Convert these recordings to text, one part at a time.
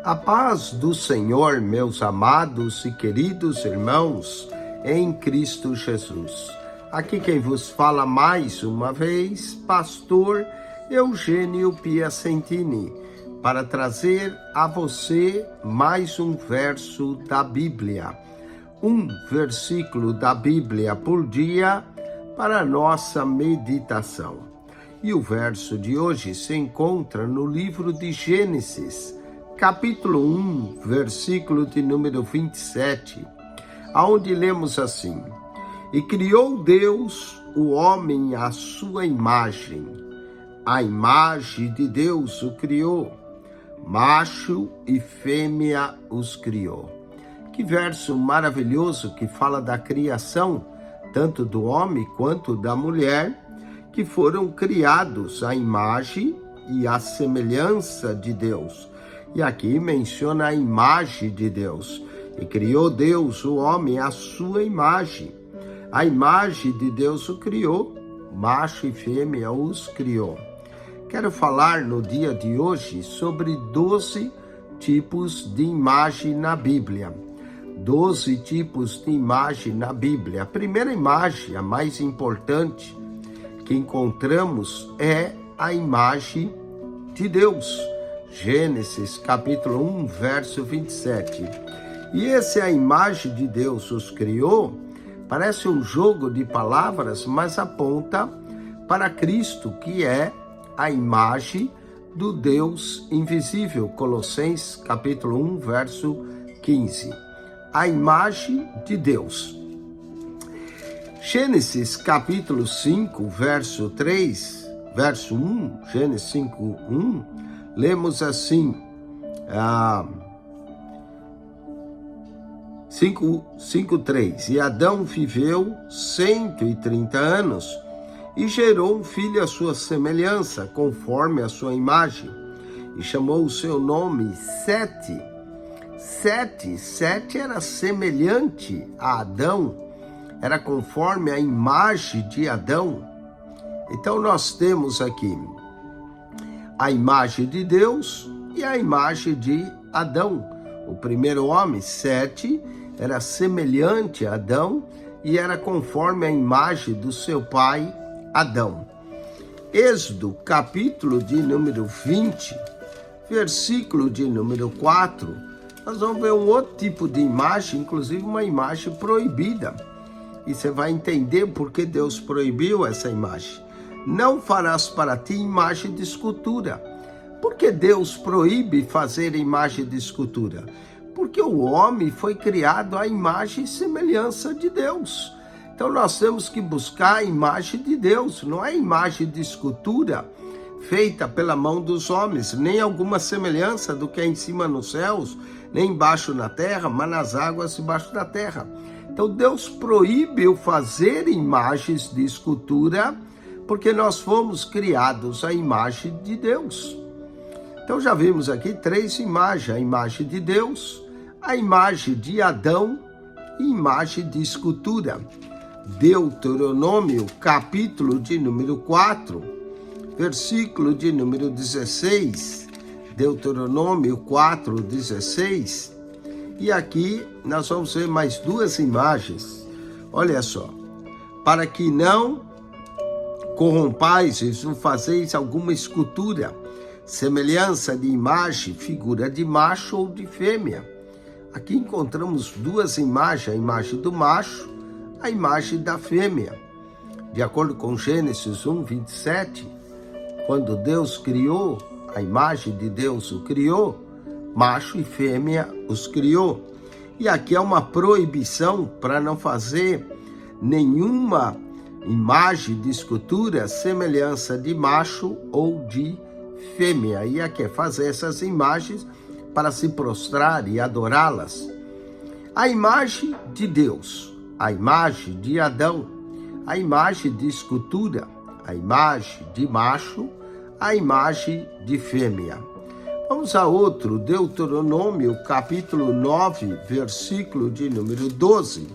A paz do Senhor, meus amados e queridos irmãos, em Cristo Jesus. Aqui quem vos fala mais uma vez, pastor Eugênio Piacentini, para trazer a você mais um verso da Bíblia. Um versículo da Bíblia por dia para nossa meditação. E o verso de hoje se encontra no livro de Gênesis, capítulo 1, versículo de número 27, aonde lemos assim: E criou Deus o homem à sua imagem, a imagem de Deus o criou, macho e fêmea os criou. Que verso maravilhoso que fala da criação, tanto do homem quanto da mulher, que foram criados à imagem e à semelhança de Deus. E aqui menciona a imagem de Deus. E criou Deus o homem à sua imagem. A imagem de Deus o criou, macho e fêmea os criou. Quero falar no dia de hoje sobre 12 tipos de imagem na Bíblia. 12 tipos de imagem na Bíblia. A primeira imagem, a mais importante que encontramos, é a imagem de Deus. Gênesis capítulo 1, verso 27. E essa é a imagem de Deus os criou. Parece um jogo de palavras, mas aponta para Cristo, que é a imagem do Deus invisível. Colossenses capítulo 1, verso 15. A imagem de Deus. Gênesis capítulo 5, verso 3, verso 1, Gênesis 5, 1, lemos assim, 5:3. E Adão viveu 130 anos e gerou um filho à sua semelhança, conforme a sua imagem, e chamou o seu nome Sete. Sete era semelhante a Adão, era conforme a imagem de Adão. Então nós temos aqui a imagem de Deus e a imagem de Adão. O primeiro homem, Sete, era semelhante a Adão e era conforme a imagem do seu pai, Adão. Êxodo, capítulo de número 20, versículo de número 4, nós vamos ver um outro tipo de imagem, inclusive uma imagem proibida. E você vai entender por que Deus proibiu essa imagem. Não farás para ti imagem de escultura. Por que Deus proíbe fazer imagem de escultura? Porque o homem foi criado à imagem e semelhança de Deus. Então nós temos que buscar a imagem de Deus, não é imagem de escultura feita pela mão dos homens, nem alguma semelhança do que é em cima nos céus, nem embaixo na terra, mas nas águas debaixo da terra. Então Deus proíbe o fazer imagens de escultura, porque nós fomos criados à imagem de Deus. Então já vimos aqui 3 imagens: a imagem de Deus, a imagem de Adão e imagem de escultura. Deuteronômio, capítulo de número 4, versículo de número 16. Deuteronômio 4:16. E aqui nós vamos ver mais 2 imagens. Olha só. Para que não corrompais e não fazeis alguma escultura, semelhança de imagem, figura de macho ou de fêmea. Aqui encontramos 2 imagens, a imagem do macho, a imagem da fêmea. De acordo com Gênesis 1:27, quando Deus criou, a imagem de Deus o criou, macho e fêmea os criou. E aqui é uma proibição para não fazer nenhuma imagem de escultura, semelhança de macho ou de fêmea. E aqui é fazer essas imagens para se prostrar e adorá-las. A imagem de Deus, a imagem de Adão, a imagem de escultura, a imagem de macho, a imagem de fêmea. Vamos a outro, Deuteronômio, capítulo 9, versículo de número 12.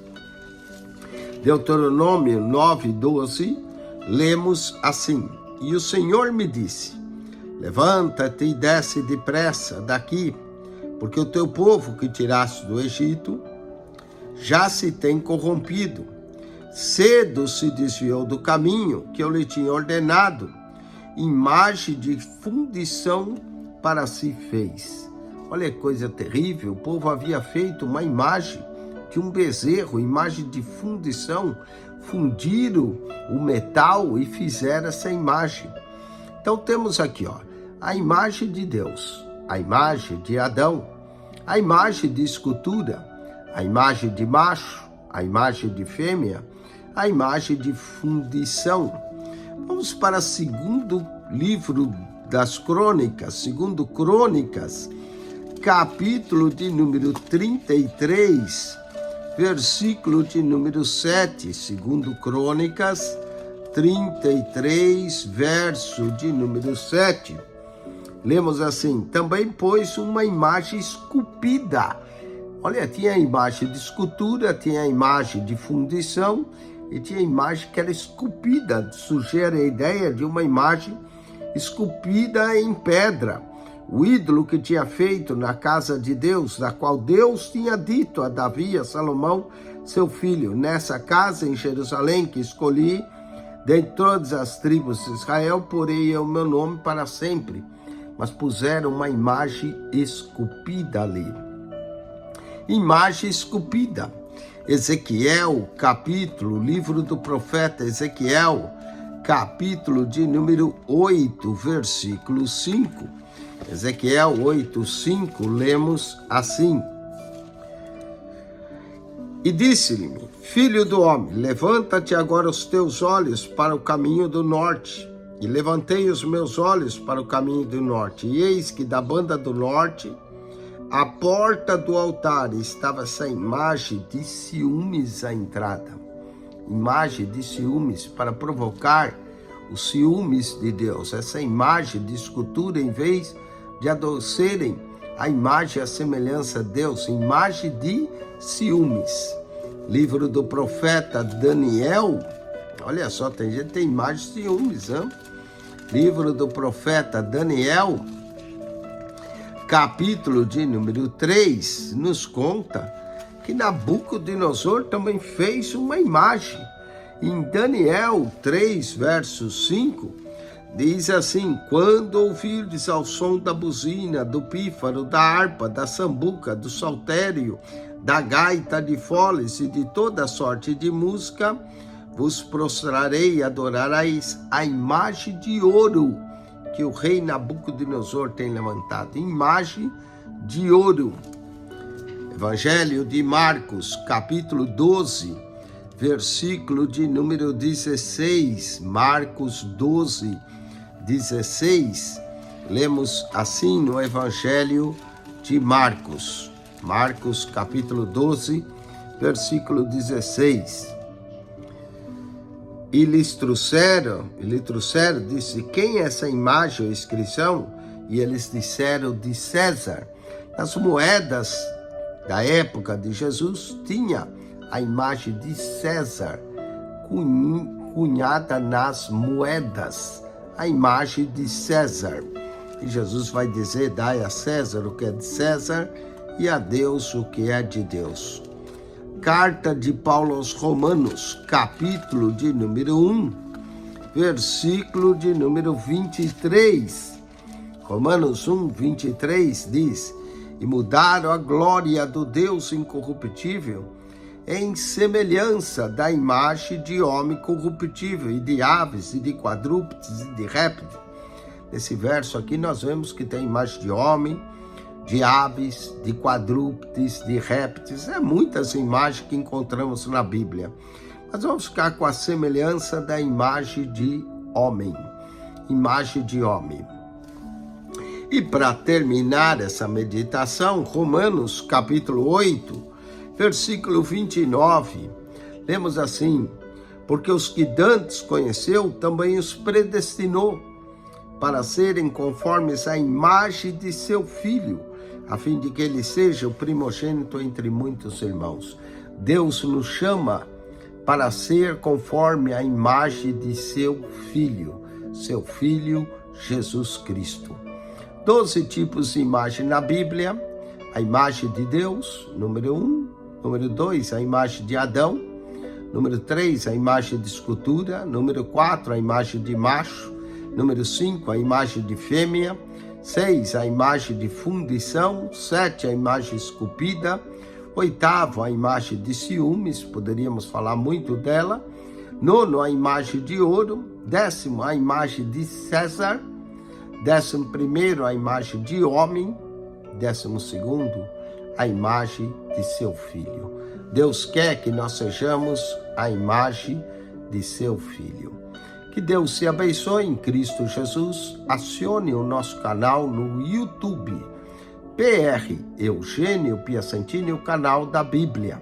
Deuteronômio 9:12, lemos assim: E o Senhor me disse: Levanta-te e desce depressa daqui, porque o teu povo que tiraste do Egito já se tem corrompido. Cedo se desviou do caminho que eu lhe tinha ordenado, imagem de fundição para si fez. Olha que coisa terrível, o povo havia feito uma imagem de um bezerro, imagem de fundição, fundiram o metal e fizeram essa imagem. Então temos aqui, a imagem de Deus, a imagem de Adão, a imagem de escultura, a imagem de macho, a imagem de fêmea, a imagem de fundição. Vamos para o segundo livro das crônicas, segundo Crônicas, capítulo de número 33, versículo de número 7, segundo Crônicas 33, verso de número 7. Lemos assim: também pôs uma imagem esculpida. Olha, tinha a imagem de escultura, tinha a imagem de fundição e tinha a imagem que era esculpida. Sugere a ideia de uma imagem esculpida em pedra. O ídolo que tinha feito na casa de Deus, da qual Deus tinha dito a Davi e a Salomão, seu filho: nessa casa em Jerusalém que escolhi, dentre todas as tribos de Israel, porei eu o meu nome para sempre. Mas puseram uma imagem esculpida ali. Imagem esculpida. Ezequiel, capítulo, livro do profeta Ezequiel, capítulo de número 8, versículo 5. Ezequiel 8:5, lemos assim: e disse-lhe: filho do homem, levanta-te agora os teus olhos para o caminho do norte. E levantei os meus olhos para o caminho do norte, e eis que da banda do norte, à porta do altar, estava essa imagem de ciúmes à entrada. Imagem de ciúmes para provocar os ciúmes de Deus. Essa imagem de escultura, em vez de adocerem a imagem e a semelhança de Deus, imagem de ciúmes. Livro do profeta Daniel, olha só, tem gente que tem imagem de ciúmes, hein? Livro do profeta Daniel, capítulo de número 3, nos conta que Nabucodonosor também fez uma imagem. Em Daniel 3, verso 5, diz assim: quando ouvirdes ao som da buzina, do pífaro, da harpa, da sambuca, do saltério, da gaita de foles e de toda sorte de música, vos prostrarei e adorareis a imagem de ouro que o rei Nabucodonosor tem levantado. Imagem de ouro. Evangelho de Marcos, capítulo 12, versículo de número 16. Marcos 12, 16. Lemos assim no Evangelho de Marcos. Marcos, capítulo 12, versículo 16. E lhes trouxeram, disse: quem é essa imagem ou inscrição? E eles disseram: de César. As moedas da época de Jesus tinha a imagem de César cunhada nas moedas, a imagem de César. E Jesus vai dizer: dai a César o que é de César e a Deus o que é de Deus. Carta de Paulo aos Romanos, capítulo de número 1, versículo de número 23. Romanos 1, 23 diz: e mudaram a glória do Deus incorruptível em semelhança da imagem de homem corruptível, e de aves, e de quadrúpedes, e de répteis. Nesse verso aqui nós vemos que tem imagem de homem, de aves, de quadrúpedes, de répteis. É muitas imagens que encontramos na Bíblia. Mas vamos ficar com a semelhança da imagem de homem. Imagem de homem. E para terminar essa meditação, Romanos capítulo 8, versículo 29, lemos assim: porque os que dantes conheceu, também os predestinou para serem conformes à imagem de seu Filho, a fim de que ele seja o primogênito entre muitos irmãos. Deus nos chama para ser conforme à imagem de seu Filho Jesus Cristo. 12 tipos de imagem na Bíblia: a imagem de Deus, número 1. Número 2, a imagem de Adão. Número 3, a imagem de escultura. Número 4, a imagem de macho. Número 5, a imagem de fêmea. 6, a imagem de fundição. 7, a imagem esculpida. 8, a imagem de ciúmes, poderíamos falar muito dela. 9, a imagem de ouro. 10, a imagem de César. 11, a imagem de homem. 12, a imagem de seu filho. Deus quer que nós sejamos a imagem de seu filho. Que Deus se abençoe em Cristo Jesus. Acione o nosso canal no YouTube, PR Eugênio Piacentini, o canal da Bíblia.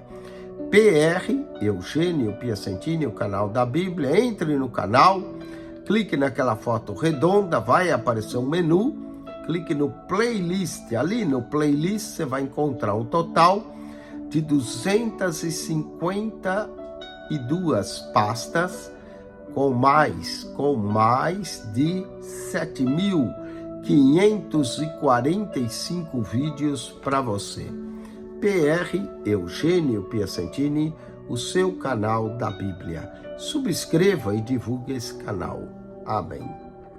PR Eugênio Piacentini, o canal da Bíblia. Entre no canal, clique naquela foto redonda, vai aparecer um menu. Clique no playlist, ali no playlist você vai encontrar um total de 252 pastas com mais de 7.545 vídeos para você. PR Eugênio Piacentini, o seu canal da Bíblia. Subscreva e divulgue esse canal. Amém.